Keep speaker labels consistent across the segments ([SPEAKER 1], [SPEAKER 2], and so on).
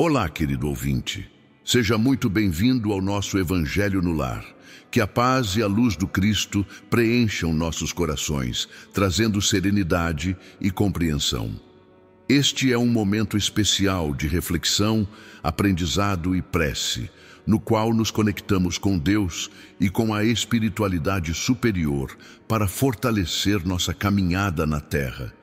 [SPEAKER 1] Olá, querido ouvinte. Seja muito bem-vindo ao nosso Evangelho no Lar. Que a paz e a luz do Cristo preencham nossos corações, trazendo serenidade e compreensão. Este é um momento especial de reflexão, aprendizado e prece, no qual nos conectamos com Deus e com a espiritualidade superior para fortalecer nossa caminhada na Terra.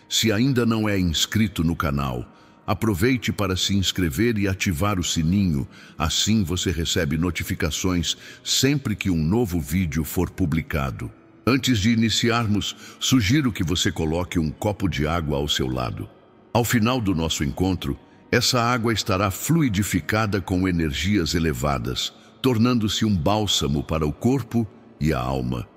[SPEAKER 1] Se ainda não é inscrito no canal, aproveite para se inscrever e ativar o sininho, assim você recebe notificações sempre que um novo vídeo for publicado. Antes de iniciarmos, sugiro que você coloque um copo de água ao seu lado. Ao final do nosso encontro, essa água estará fluidificada com energias elevadas, tornando-se um bálsamo para o corpo e a alma.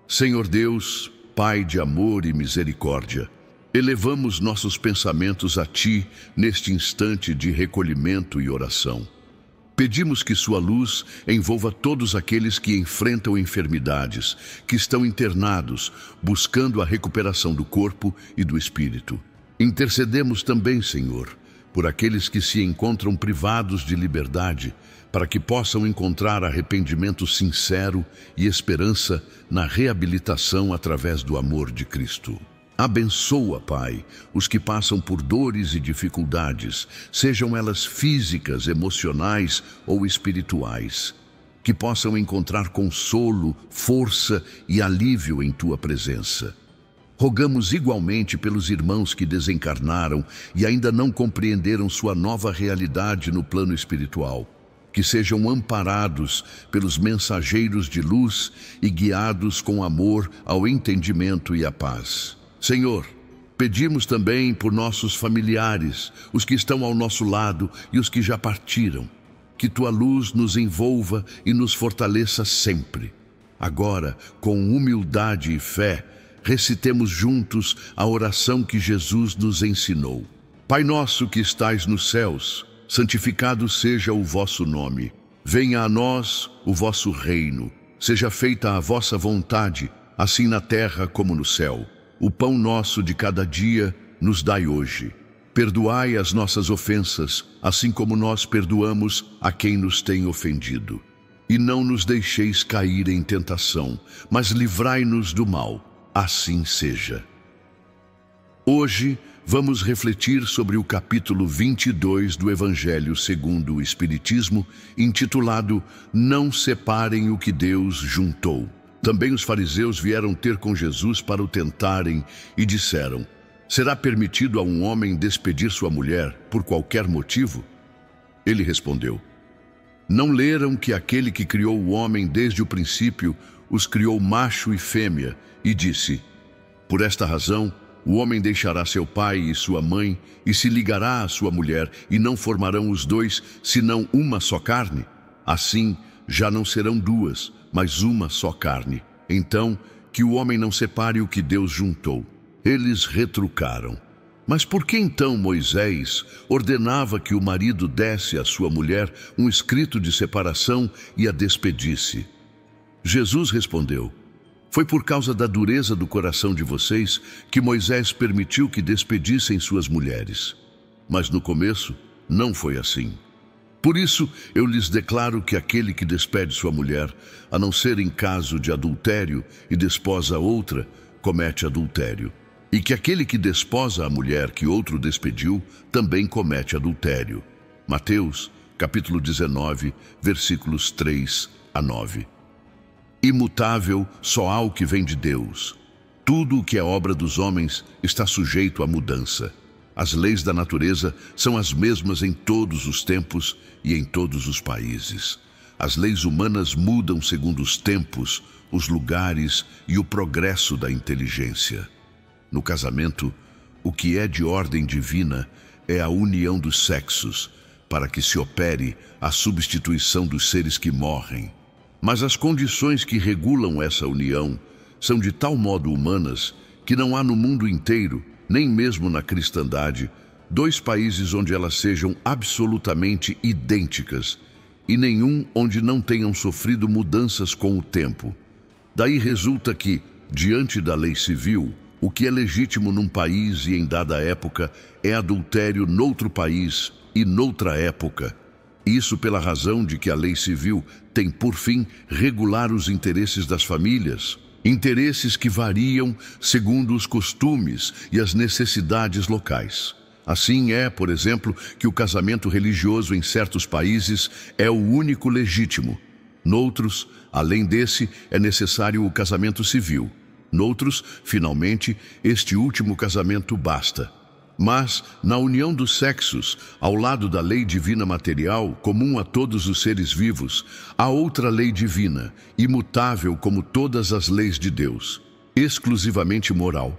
[SPEAKER 1] Senhor Deus, Pai de amor e misericórdia, elevamos nossos pensamentos a Ti neste instante de recolhimento e oração. Pedimos que Sua luz envolva todos aqueles que enfrentam enfermidades, que estão internados, buscando a recuperação do corpo e do espírito. Intercedemos também, Senhor, por aqueles que se encontram privados de liberdade, para que possam encontrar arrependimento sincero e esperança na reabilitação através do amor de Cristo. Abençoa, Pai, os que passam por dores e dificuldades, sejam elas físicas, emocionais ou espirituais. Que possam encontrar consolo, força e alívio em Tua presença. Rogamos igualmente pelos irmãos que desencarnaram e ainda não compreenderam sua nova realidade no plano espiritual. Que sejam amparados pelos mensageiros de luz e guiados com amor ao entendimento e à paz. Senhor, pedimos também por nossos familiares, os que estão ao nosso lado e os que já partiram. Que Tua luz nos envolva e nos fortaleça sempre. Agora, com humildade e fé, recitemos juntos a oração que Jesus nos ensinou. Pai nosso que estais nos céus, santificado seja o vosso nome. Venha a nós o vosso reino. Seja feita a vossa vontade, assim na terra como no céu. O pão nosso de cada dia nos dai hoje. Perdoai as nossas ofensas, assim como nós perdoamos a quem nos tem ofendido. E não nos deixeis cair em tentação, mas livrai-nos do mal. Assim seja. Hoje vamos refletir sobre o capítulo 22 do Evangelho segundo o Espiritismo, intitulado Não separem o que Deus juntou. Também os fariseus vieram ter com Jesus para o tentarem e disseram: será permitido a um homem despedir sua mulher por qualquer motivo? Ele respondeu: não leram que aquele que criou o homem desde o princípio os criou macho e fêmea, e disse: por esta razão, o homem deixará seu pai e sua mãe e se ligará à sua mulher, e não formarão os dois, senão uma só carne? Assim, já não serão duas, mas uma só carne. Então, que o homem não separe o que Deus juntou. Eles retrucaram: mas por que então Moisés ordenava que o marido desse à sua mulher um escrito de separação e a despedisse? Jesus respondeu: foi por causa da dureza do coração de vocês que Moisés permitiu que despedissem suas mulheres. Mas no começo não foi assim. Por isso eu lhes declaro que aquele que despede sua mulher, a não ser em caso de adultério, e desposa outra, comete adultério. E que aquele que desposa a mulher que outro despediu, também comete adultério. Mateus, capítulo 19, versículos 3 a 9. Imutável só há o que vem de Deus. Tudo o que é obra dos homens está sujeito à mudança. As leis da natureza são as mesmas em todos os tempos e em todos os países. As leis humanas mudam segundo os tempos, os lugares e o progresso da inteligência. No casamento, o que é de ordem divina é a união dos sexos, para que se opere a substituição dos seres que morrem. Mas as condições que regulam essa união são de tal modo humanas que não há no mundo inteiro, nem mesmo na cristandade, dois países onde elas sejam absolutamente idênticas e nenhum onde não tenham sofrido mudanças com o tempo. Daí resulta que, diante da lei civil, o que é legítimo num país e em dada época é adultério noutro país e noutra época. Isso pela razão de que a lei civil tem por fim regular os interesses das famílias, interesses que variam segundo os costumes e as necessidades locais. Assim é, por exemplo, que o casamento religioso em certos países é o único legítimo. Noutros, além desse, é necessário o casamento civil. Noutros, finalmente, este último casamento basta. Mas, na união dos sexos, ao lado da lei divina material, comum a todos os seres vivos, há outra lei divina, imutável como todas as leis de Deus, exclusivamente moral,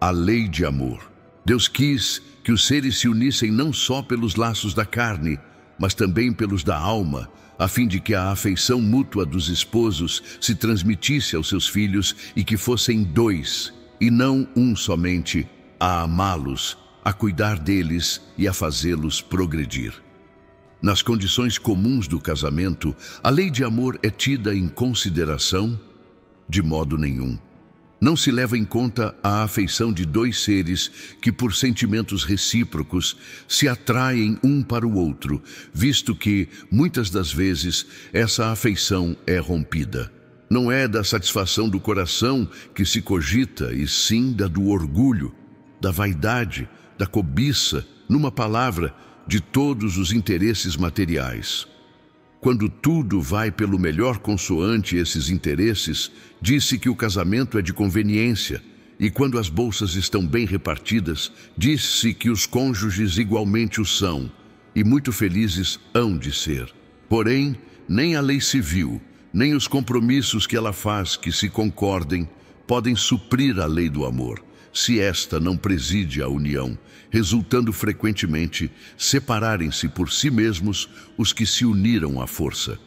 [SPEAKER 1] a lei de amor. Deus quis que os seres se unissem não só pelos laços da carne, mas também pelos da alma, a fim de que a afeição mútua dos esposos se transmitisse aos seus filhos e que fossem dois, e não um somente, a amá-los, a cuidar deles e a fazê-los progredir. Nas condições comuns do casamento, a lei de amor é tida em consideração? De modo nenhum. Não se leva em conta a afeição de dois seres que, por sentimentos recíprocos, se atraem um para o outro, visto que, muitas das vezes, essa afeição é rompida. Não é da satisfação do coração que se cogita, e sim da do orgulho, da vaidade, da cobiça, numa palavra, de todos os interesses materiais. Quando tudo vai pelo melhor consoante esses interesses, diz-se que o casamento é de conveniência, e quando as bolsas estão bem repartidas, diz-se que os cônjuges igualmente o são, e muito felizes hão de ser. Porém, nem a lei civil, nem os compromissos que ela faz que se concordem, podem suprir a lei do amor, se esta não preside a união, resultando frequentemente separarem-se por si mesmos os que se uniram à força.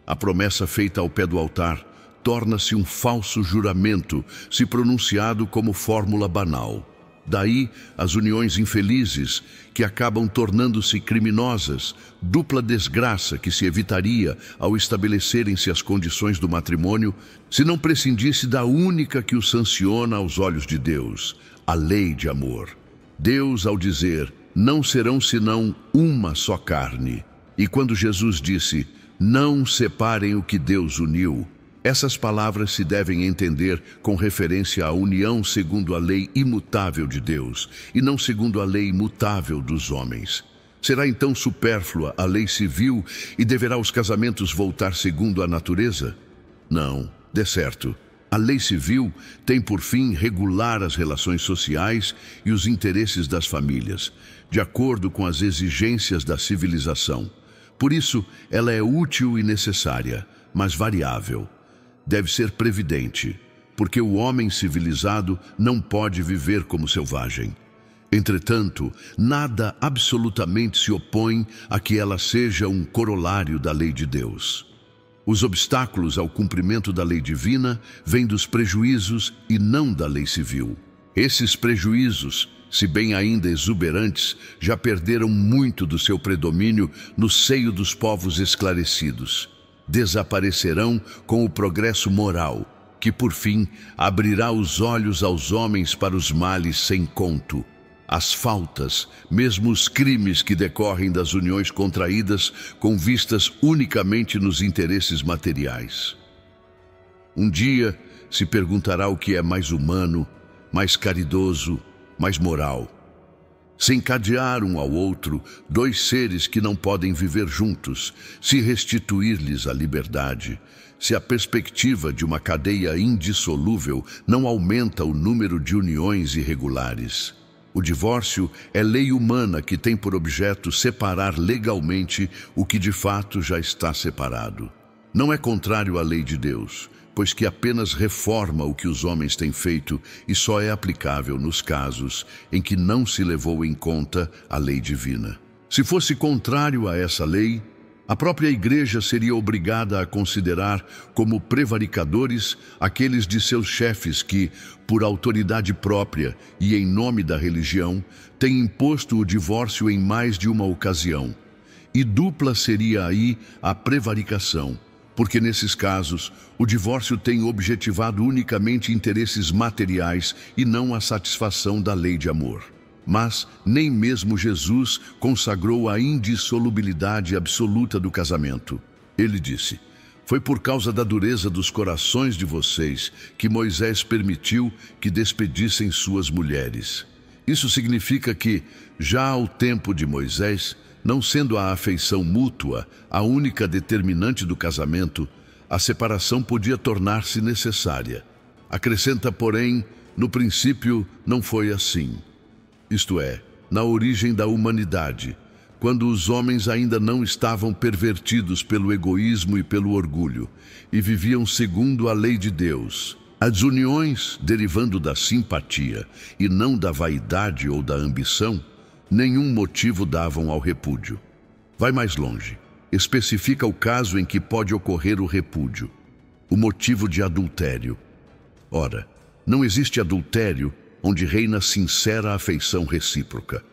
[SPEAKER 1] A promessa feita ao pé do altar torna-se um falso juramento, se pronunciado como fórmula banal. Daí as uniões infelizes, que acabam tornando-se criminosas, dupla desgraça que se evitaria ao estabelecerem-se as condições do matrimônio, se não prescindisse da única que o sanciona aos olhos de Deus, a lei de amor. Deus, ao dizer, não serão senão uma só carne. E quando Jesus disse, não separem o que Deus uniu, essas palavras se devem entender com referência à união segundo a lei imutável de Deus, e não segundo a lei imutável dos homens. Será então supérflua a lei civil e deverá os casamentos voltar segundo a natureza? Não, de certo. A lei civil tem por fim regular as relações sociais e os interesses das famílias, de acordo com as exigências da civilização. Por isso, ela é útil e necessária, mas variável. Deve ser previdente, porque o homem civilizado não pode viver como selvagem. Entretanto, nada absolutamente se opõe a que ela seja um corolário da lei de Deus. Os obstáculos ao cumprimento da lei divina vêm dos prejuízos e não da lei civil. Esses prejuízos, se bem ainda exuberantes, já perderam muito do seu predomínio no seio dos povos esclarecidos. Desaparecerão com o progresso moral, que por fim abrirá os olhos aos homens para os males sem conto. As faltas, mesmo os crimes que decorrem das uniões contraídas com vistas unicamente nos interesses materiais. Um dia se perguntará o que é mais humano, mais caridoso, mais moral. Se encadear um ao outro dois seres que não podem viver juntos, se restituir-lhes a liberdade, se a perspectiva de uma cadeia indissolúvel não aumenta o número de uniões irregulares. O divórcio é lei humana que tem por objeto separar legalmente o que de fato já está separado. Não é contrário à lei de Deus, pois que apenas reforma o que os homens têm feito e só é aplicável nos casos em que não se levou em conta a lei divina. Se fosse contrário a essa lei, a própria Igreja seria obrigada a considerar como prevaricadores aqueles de seus chefes que, por autoridade própria e em nome da religião, têm imposto o divórcio em mais de uma ocasião. E dupla seria aí a prevaricação, porque nesses casos o divórcio tem objetivado unicamente interesses materiais e não a satisfação da lei de amor. Mas nem mesmo Jesus consagrou a indissolubilidade absoluta do casamento. Ele disse: foi por causa da dureza dos corações de vocês que Moisés permitiu que despedissem suas mulheres. Isso significa que, já ao tempo de Moisés, não sendo a afeição mútua a única determinante do casamento, a separação podia tornar-se necessária. Acrescenta, porém, no princípio não foi assim. Isto é, na origem da humanidade, quando os homens ainda não estavam pervertidos pelo egoísmo e pelo orgulho, e viviam segundo a lei de Deus. As uniões, derivando da simpatia e não da vaidade ou da ambição, nenhum motivo davam ao repúdio. Vai mais longe. Especifica o caso em que pode ocorrer o repúdio: o motivo de adultério. Ora, não existe adultério onde reina sincera afeição recíproca.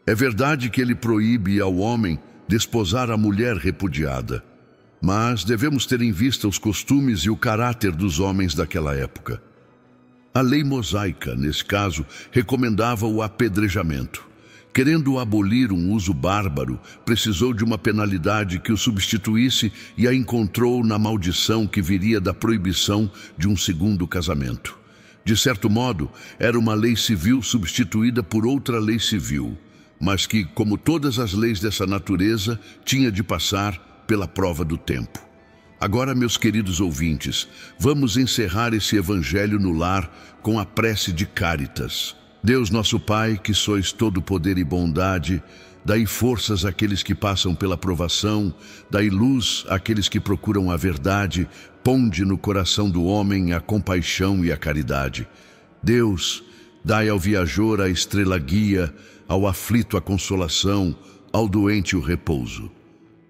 [SPEAKER 1] É verdade que ele proíbe ao homem desposar a mulher repudiada, mas devemos ter em vista os costumes e o caráter dos homens daquela época. A lei mosaica, nesse caso, recomendava o apedrejamento. Querendo abolir um uso bárbaro, precisou de uma penalidade que o substituísse e a encontrou na maldição que viria da proibição de um segundo casamento. De certo modo, era uma lei civil substituída por outra lei civil, mas que, como todas as leis dessa natureza, tinha de passar pela prova do tempo. Agora, meus queridos ouvintes, vamos encerrar esse evangelho no lar com a prece de Cáritas. Deus nosso Pai, que sois todo poder e bondade, dai forças àqueles que passam pela provação, dai luz àqueles que procuram a verdade, ponde no coração do homem a compaixão e a caridade. Deus, dai ao viajor a estrela guia, ao aflito a consolação, ao doente o repouso.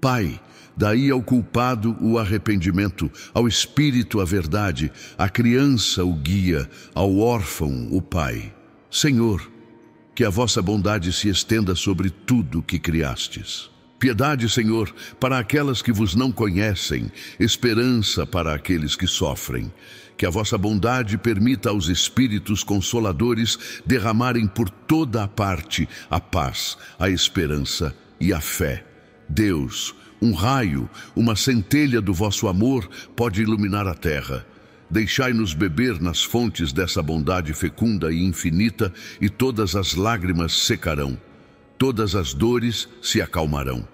[SPEAKER 1] Pai, daí ao culpado o arrependimento, ao espírito a verdade, à criança o guia, ao órfão o pai. Senhor, que a vossa bondade se estenda sobre tudo que criastes. Piedade, Senhor, para aquelas que vos não conhecem, esperança para aqueles que sofrem. Que a vossa bondade permita aos espíritos consoladores derramarem por toda a parte a paz, a esperança e a fé. Deus, um raio, uma centelha do vosso amor pode iluminar a terra. Deixai-nos beber nas fontes dessa bondade fecunda e infinita, e todas as lágrimas secarão, todas as dores se acalmarão.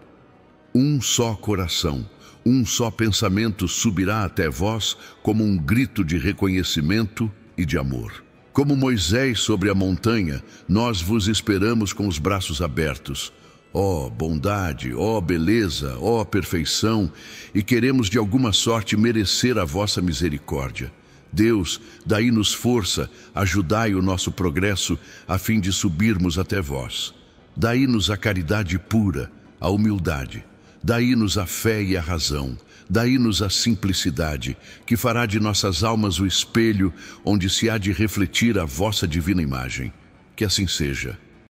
[SPEAKER 1] Um só coração, um só pensamento subirá até vós como um grito de reconhecimento e de amor. Como Moisés sobre a montanha, nós vos esperamos com os braços abertos. Ó bondade, ó beleza, ó perfeição, e queremos de alguma sorte merecer a vossa misericórdia. Deus, dai-nos força, ajudai o nosso progresso, a fim de subirmos até vós. Dai-nos a caridade pura, a humildade. Dai-nos a fé e a razão. Dai-nos a simplicidade, que fará de nossas almas o espelho onde se há de refletir a vossa divina imagem. Que assim seja.